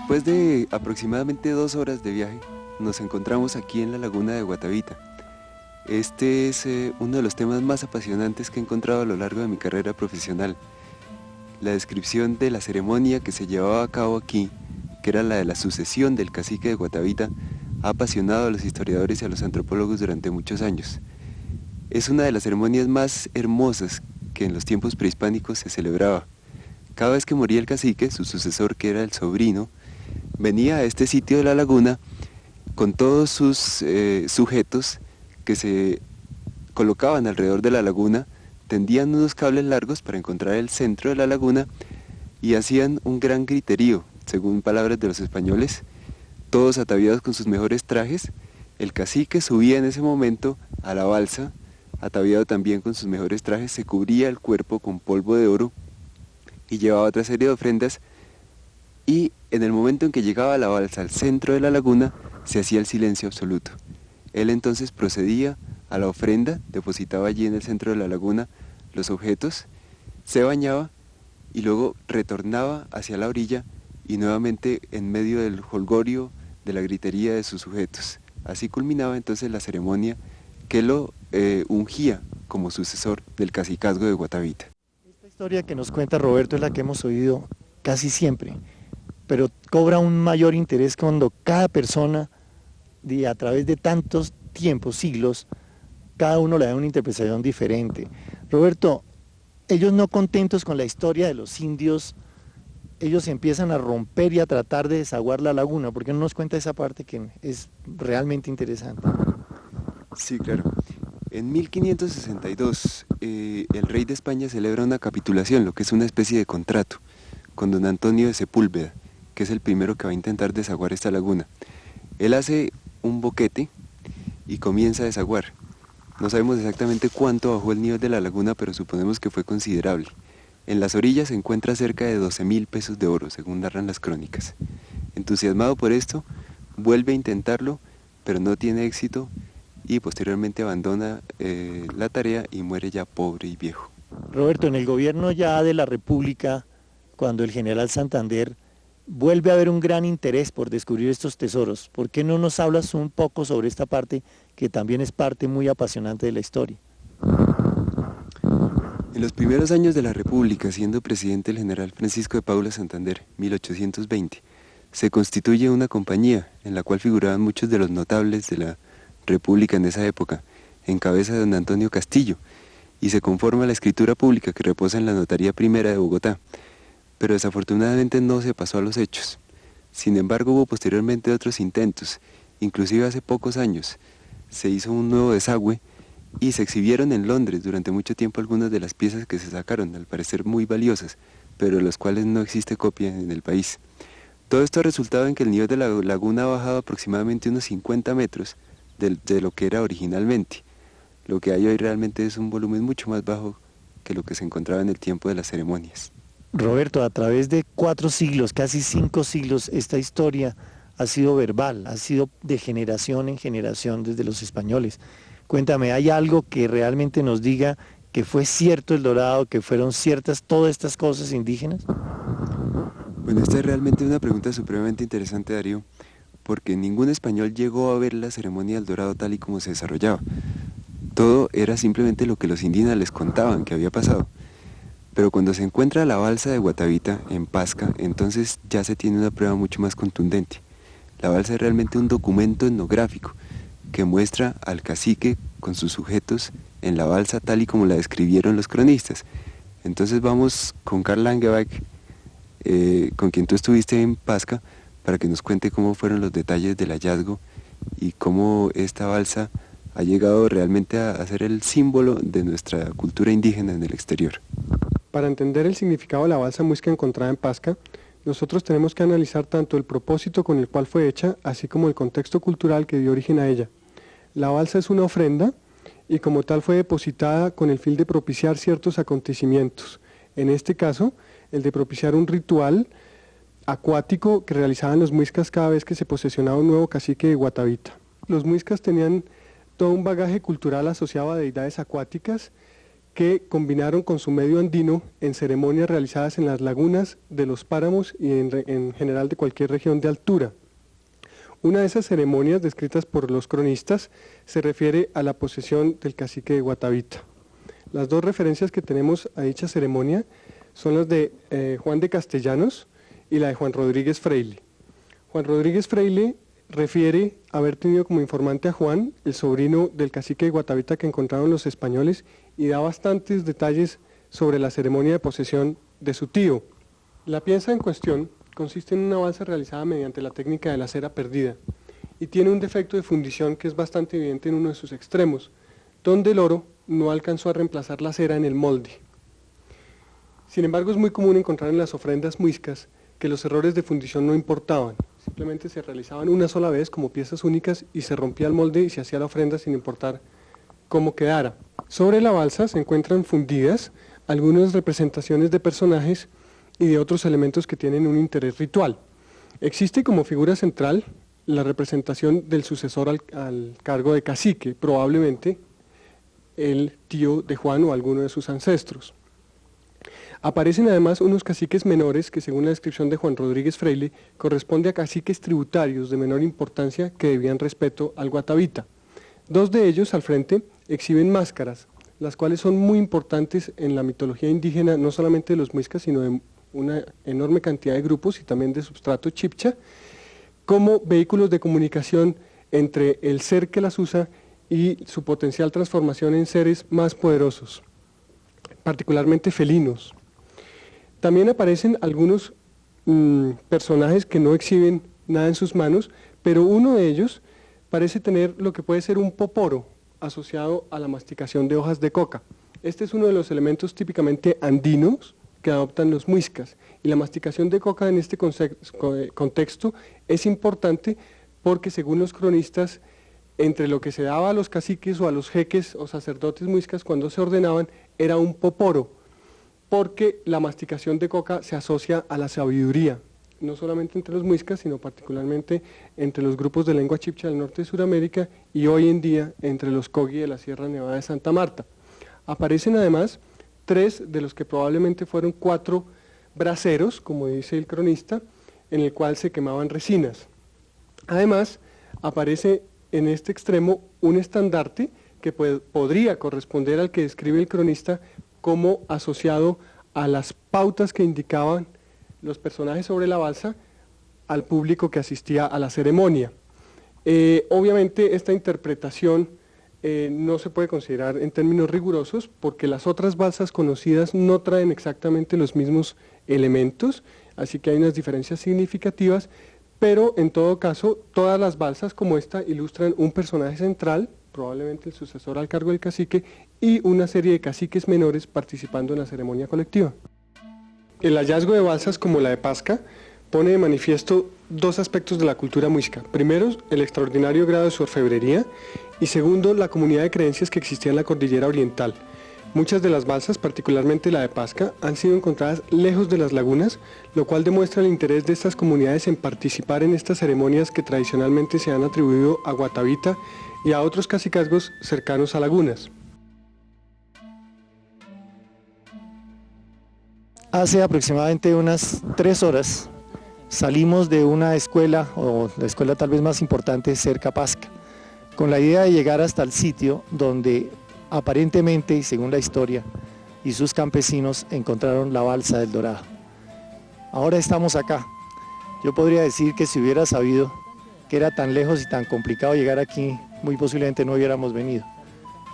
Después de aproximadamente 2 horas de viaje, nos encontramos aquí en la laguna de Guatavita. Este es uno de los temas más apasionantes que he encontrado a lo largo de mi carrera profesional. La descripción de la ceremonia que se llevaba a cabo aquí, que era la de la sucesión del cacique de Guatavita, ha apasionado a los historiadores y a los antropólogos durante muchos años. Es una de las ceremonias más hermosas que en los tiempos prehispánicos se celebraba. Cada vez que moría el cacique, su sucesor, que era el sobrino, venía a este sitio de la laguna con todos sus sujetos que se colocaban alrededor de la laguna, tendían unos cables largos para encontrar el centro de la laguna y hacían un gran griterío, según palabras de los españoles, todos ataviados con sus mejores trajes. El cacique subía en ese momento a la balsa, ataviado también con sus mejores trajes, se cubría el cuerpo con polvo de oro y llevaba otra serie de ofrendas, y en el momento en que llegaba la balsa al centro de la laguna se hacía el silencio absoluto. Él entonces procedía a la ofrenda, depositaba allí en el centro de la laguna los objetos, se bañaba y luego retornaba hacia la orilla y nuevamente en medio del jolgorio, de la gritería de sus sujetos. Así culminaba entonces la ceremonia que lo ungía como sucesor del cacicazgo de Guatavita. Esta historia que nos cuenta Roberto es la que hemos oído casi siempre, pero cobra un mayor interés cuando cada persona, a través de tantos tiempos, siglos, cada uno le da una interpretación diferente. Roberto, ellos no contentos con la historia de los indios, ellos empiezan a romper y a tratar de desaguar la laguna. ¿Por qué no nos cuenta esa parte que es realmente interesante? Sí, claro. En 1562, el rey de España celebra una capitulación, lo que es una especie de contrato, con don Antonio de Sepúlveda, que es el primero que va a intentar desaguar esta laguna. Él hace un boquete y comienza a desaguar. No sabemos exactamente cuánto bajó el nivel de la laguna, pero suponemos que fue considerable. En las orillas se encuentra cerca de 12.000 pesos de oro, según narran las crónicas. Entusiasmado por esto, vuelve a intentarlo, pero no tiene éxito y posteriormente abandona la tarea y muere ya pobre y viejo. Roberto, en el gobierno ya de la República, cuando el general Santander vuelve a haber un gran interés por descubrir estos tesoros, ¿por qué no nos hablas un poco sobre esta parte que también es parte muy apasionante de la historia? En los primeros años de la República, siendo presidente el general Francisco de Paula Santander, 1820, se constituye una compañía en la cual figuraban muchos de los notables de la República en esa época, en cabeza de don Antonio Castillo, y se conforma la escritura pública que reposa en la Notaría Primera de Bogotá, pero desafortunadamente no se pasó a los hechos. Sin embargo, hubo posteriormente otros intentos, inclusive hace pocos años se hizo un nuevo desagüe y se exhibieron en Londres durante mucho tiempo algunas de las piezas que se sacaron, al parecer muy valiosas, pero de las cuales no existe copia en el país. Todo esto ha resultado en que el nivel de la laguna ha bajado aproximadamente unos 50 metros de lo que era originalmente. Lo que hay hoy realmente es un volumen mucho más bajo que lo que se encontraba en el tiempo de las ceremonias. Roberto, a través de 4 siglos, casi 5 siglos, esta historia ha sido verbal, ha sido de generación en generación desde los españoles. Cuéntame, ¿hay algo que realmente nos diga que fue cierto el Dorado, que fueron ciertas todas estas cosas indígenas? Bueno, esta es realmente una pregunta supremamente interesante, Darío, porque ningún español llegó a ver la ceremonia del Dorado tal y como se desarrollaba. Todo era simplemente lo que los indígenas les contaban que había pasado. Pero cuando se encuentra la balsa de Guatavita en Pasca, entonces ya se tiene una prueba mucho más contundente. La balsa es realmente un documento etnográfico que muestra al cacique con sus sujetos en la balsa tal y como la describieron los cronistas. Entonces vamos con Karl Langebeck, con quien tú estuviste en Pasca, para que nos cuente cómo fueron los detalles del hallazgo y cómo esta balsa ha llegado realmente a ser el símbolo de nuestra cultura indígena en el exterior. Para entender el significado de la balsa muisca encontrada en Pasca, nosotros tenemos que analizar tanto el propósito con el cual fue hecha, así como el contexto cultural que dio origen a ella. La balsa es una ofrenda y como tal fue depositada con el fin de propiciar ciertos acontecimientos. En este caso, el de propiciar un ritual acuático que realizaban los muiscas cada vez que se posesionaba un nuevo cacique de Guatavita. Los muiscas tenían todo un bagaje cultural asociado a deidades acuáticas que combinaron con su medio andino en ceremonias realizadas en las lagunas de los páramos y en general de cualquier región de altura. Una de esas ceremonias descritas por los cronistas se refiere a la posesión del cacique de Guatavita. Las dos referencias que tenemos a dicha ceremonia son las de Juan de Castellanos y la de Juan Rodríguez Freile. Juan Rodríguez Freile refiere haber tenido como informante a Juan, el sobrino del cacique de Guatavita que encontraron los españoles, y da bastantes detalles sobre la ceremonia de posesión de su tío. La pieza en cuestión consiste en una balsa realizada mediante la técnica de la cera perdida y tiene un defecto de fundición que es bastante evidente en uno de sus extremos, donde el oro no alcanzó a reemplazar la cera en el molde. Sin embargo, es muy común encontrar en las ofrendas muiscas que los errores de fundición no importaban, simplemente se realizaban una sola vez como piezas únicas y se rompía el molde y se hacía la ofrenda sin importar cómo quedara. Sobre la balsa se encuentran fundidas algunas representaciones de personajes y de otros elementos que tienen un interés ritual. Existe como figura central la representación del sucesor al cargo de cacique, probablemente el tío de Juan o alguno de sus ancestros. Aparecen además unos caciques menores que, según la descripción de Juan Rodríguez Freile, corresponde a caciques tributarios de menor importancia que debían respeto al Guatavita. Dos de ellos al frente exhiben máscaras, las cuales son muy importantes en la mitología indígena, no solamente de los muiscas, sino de una enorme cantidad de grupos y también de substrato chibcha, como vehículos de comunicación entre el ser que las usa y su potencial transformación en seres más poderosos, particularmente felinos. También aparecen algunos personajes que no exhiben nada en sus manos, pero uno de ellos parece tener lo que puede ser un poporo asociado a la masticación de hojas de coca. Este es uno de los elementos típicamente andinos que adoptan los muiscas, y la masticación de coca en este contexto es importante porque, según los cronistas, entre lo que se daba a los caciques o a los jeques o sacerdotes muiscas cuando se ordenaban era un poporo, porque la masticación de coca se asocia a la sabiduría, no solamente entre los muiscas, sino particularmente entre los grupos de lengua chibcha del norte de Sudamérica y hoy en día entre los Kogi de la Sierra Nevada de Santa Marta. Aparecen además 3 de los que probablemente fueron 4 braseros, como dice el cronista, en el cual se quemaban resinas. Además, aparece en este extremo un estandarte que podría corresponder al que describe el cronista como asociado a las pautas que indicaban los personajes sobre la balsa al público que asistía a la ceremonia. Obviamente esta interpretación no se puede considerar en términos rigurosos porque las otras balsas conocidas no traen exactamente los mismos elementos, así que hay unas diferencias significativas, pero en todo caso todas las balsas como esta ilustran un personaje central, probablemente el sucesor al cargo del cacique, y una serie de caciques menores participando en la ceremonia colectiva. El hallazgo de balsas como la de Pasca pone de manifiesto 2 aspectos de la cultura muisca. Primero, el extraordinario grado de su orfebrería, y segundo, la comunidad de creencias que existía en la cordillera oriental. Muchas de las balsas, particularmente la de Pasca, han sido encontradas lejos de las lagunas, lo cual demuestra el interés de estas comunidades en participar en estas ceremonias que tradicionalmente se han atribuido a Guatavita y a otros cacicazgos cercanos a lagunas. Hace aproximadamente unas 3 horas salimos de una escuela, o la escuela tal vez más importante, cerca a Pasca, con la idea de llegar hasta el sitio donde aparentemente, y según la historia, y sus campesinos encontraron la balsa del Dorado. Ahora estamos acá. Yo podría decir que si hubiera sabido que era tan lejos y tan complicado llegar aquí, muy posiblemente no hubiéramos venido.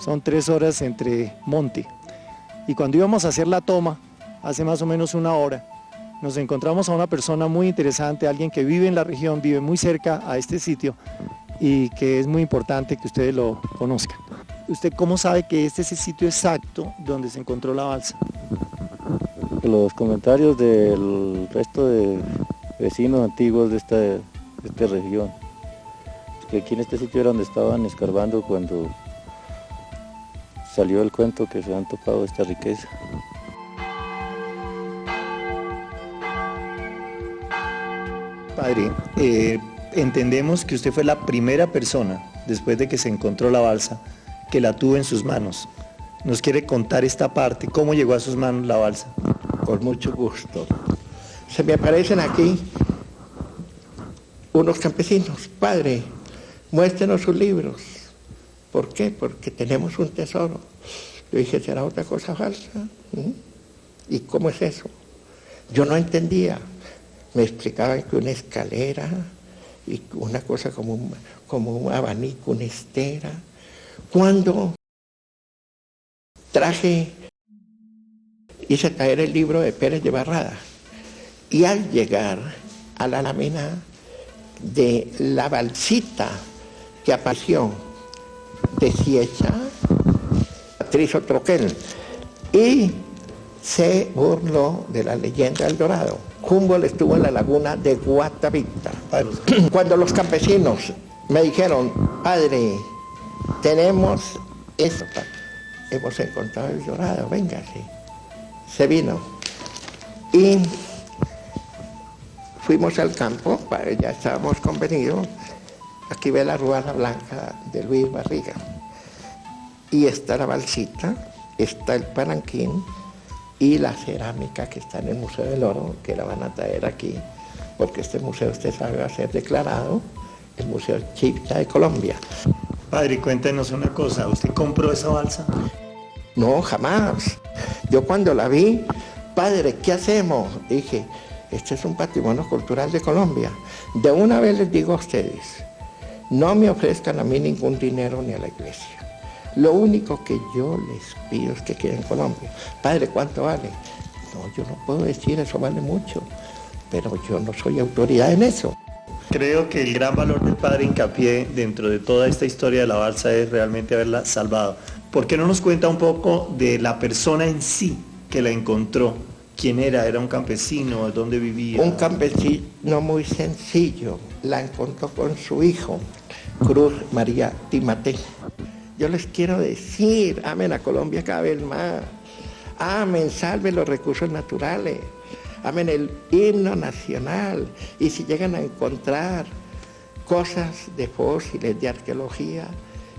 Son 3 horas entre monte. Y cuando íbamos a hacer la toma, hace más o menos 1 hora, nos encontramos a una persona muy interesante, alguien que vive en la región, vive muy cerca a este sitio y que es muy importante que ustedes lo conozcan. ¿Usted cómo sabe que este es el sitio exacto donde se encontró la balsa? Los comentarios del resto de vecinos antiguos de esta región, que aquí en este sitio era donde estaban escarbando cuando salió el cuento que se han topado esta riqueza. Padre, entendemos que usted fue la primera persona, después de que se encontró la balsa, que la tuvo en sus manos. nos quiere contar esta parte, cómo llegó a sus manos la balsa. Con mucho gusto. Se me aparecen aquí unos campesinos. Padre, muéstrenos sus libros. ¿Por qué? Porque tenemos un tesoro. Yo dije, ¿será otra cosa falsa? ¿Y cómo es eso? Yo no entendía. Me explicaban que una escalera y una cosa como un abanico, una estera. Cuando hice traer el libro de Pérez de Barrada, y al llegar a la lámina de la balsita que apareció deshecha, Patricio Troquel, y se burló de la leyenda del Dorado. Humboldt estuvo en la laguna de Guatavita. Cuando los campesinos me dijeron, padre, tenemos esto, hemos encontrado el Dorado, véngase. Se vino y fuimos al campo, ya estábamos convenidos. Aquí ve la ruana blanca de Luis Barriga. Y está la balsita, está el palanquín y la cerámica que está en el Museo del Oro, que la van a traer aquí, porque este museo, usted sabe, va a ser declarado el Museo Chipta de Colombia. Padre, cuéntenos una cosa, ¿usted compró esa balsa? No, jamás. Yo cuando la vi, padre, ¿qué hacemos? Dije, este es un patrimonio cultural de Colombia. De una vez les digo a ustedes, no me ofrezcan a mí ningún dinero ni a la iglesia. Lo único que yo les pido es que queden en Colombia. Padre, ¿cuánto vale? No, yo no puedo decir, eso vale mucho, pero yo no soy autoridad en eso. Creo que el gran valor del padre hincapié dentro de toda esta historia de la balsa es realmente haberla salvado. ¿Por qué no nos cuenta un poco de la persona en sí que la encontró? ¿Quién era? ¿Era un campesino? ¿Dónde vivía? Un campesino muy sencillo. La encontró con su hijo, Cruz María Timate. Yo les quiero decir, amen a Colombia cada vez más. Amen, salven los recursos naturales. Amen el himno nacional. Y si llegan a encontrar cosas de fósiles, de arqueología,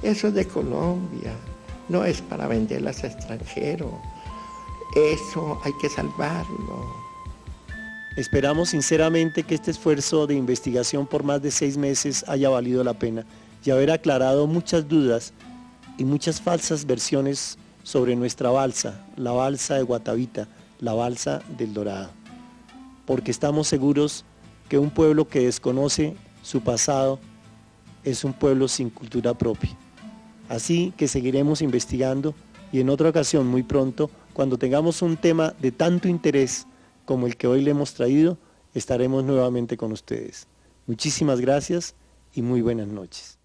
eso es de Colombia. No es para venderlas a extranjeros. Eso hay que salvarlo. Esperamos sinceramente que este esfuerzo de investigación por más de 6 meses haya valido la pena y haber aclarado muchas dudas y muchas falsas versiones sobre nuestra balsa, la balsa de Guatavita, la balsa del Dorado. Porque estamos seguros que un pueblo que desconoce su pasado es un pueblo sin cultura propia. Así que seguiremos investigando y en otra ocasión muy pronto, cuando tengamos un tema de tanto interés como el que hoy le hemos traído, estaremos nuevamente con ustedes. Muchísimas gracias y muy buenas noches.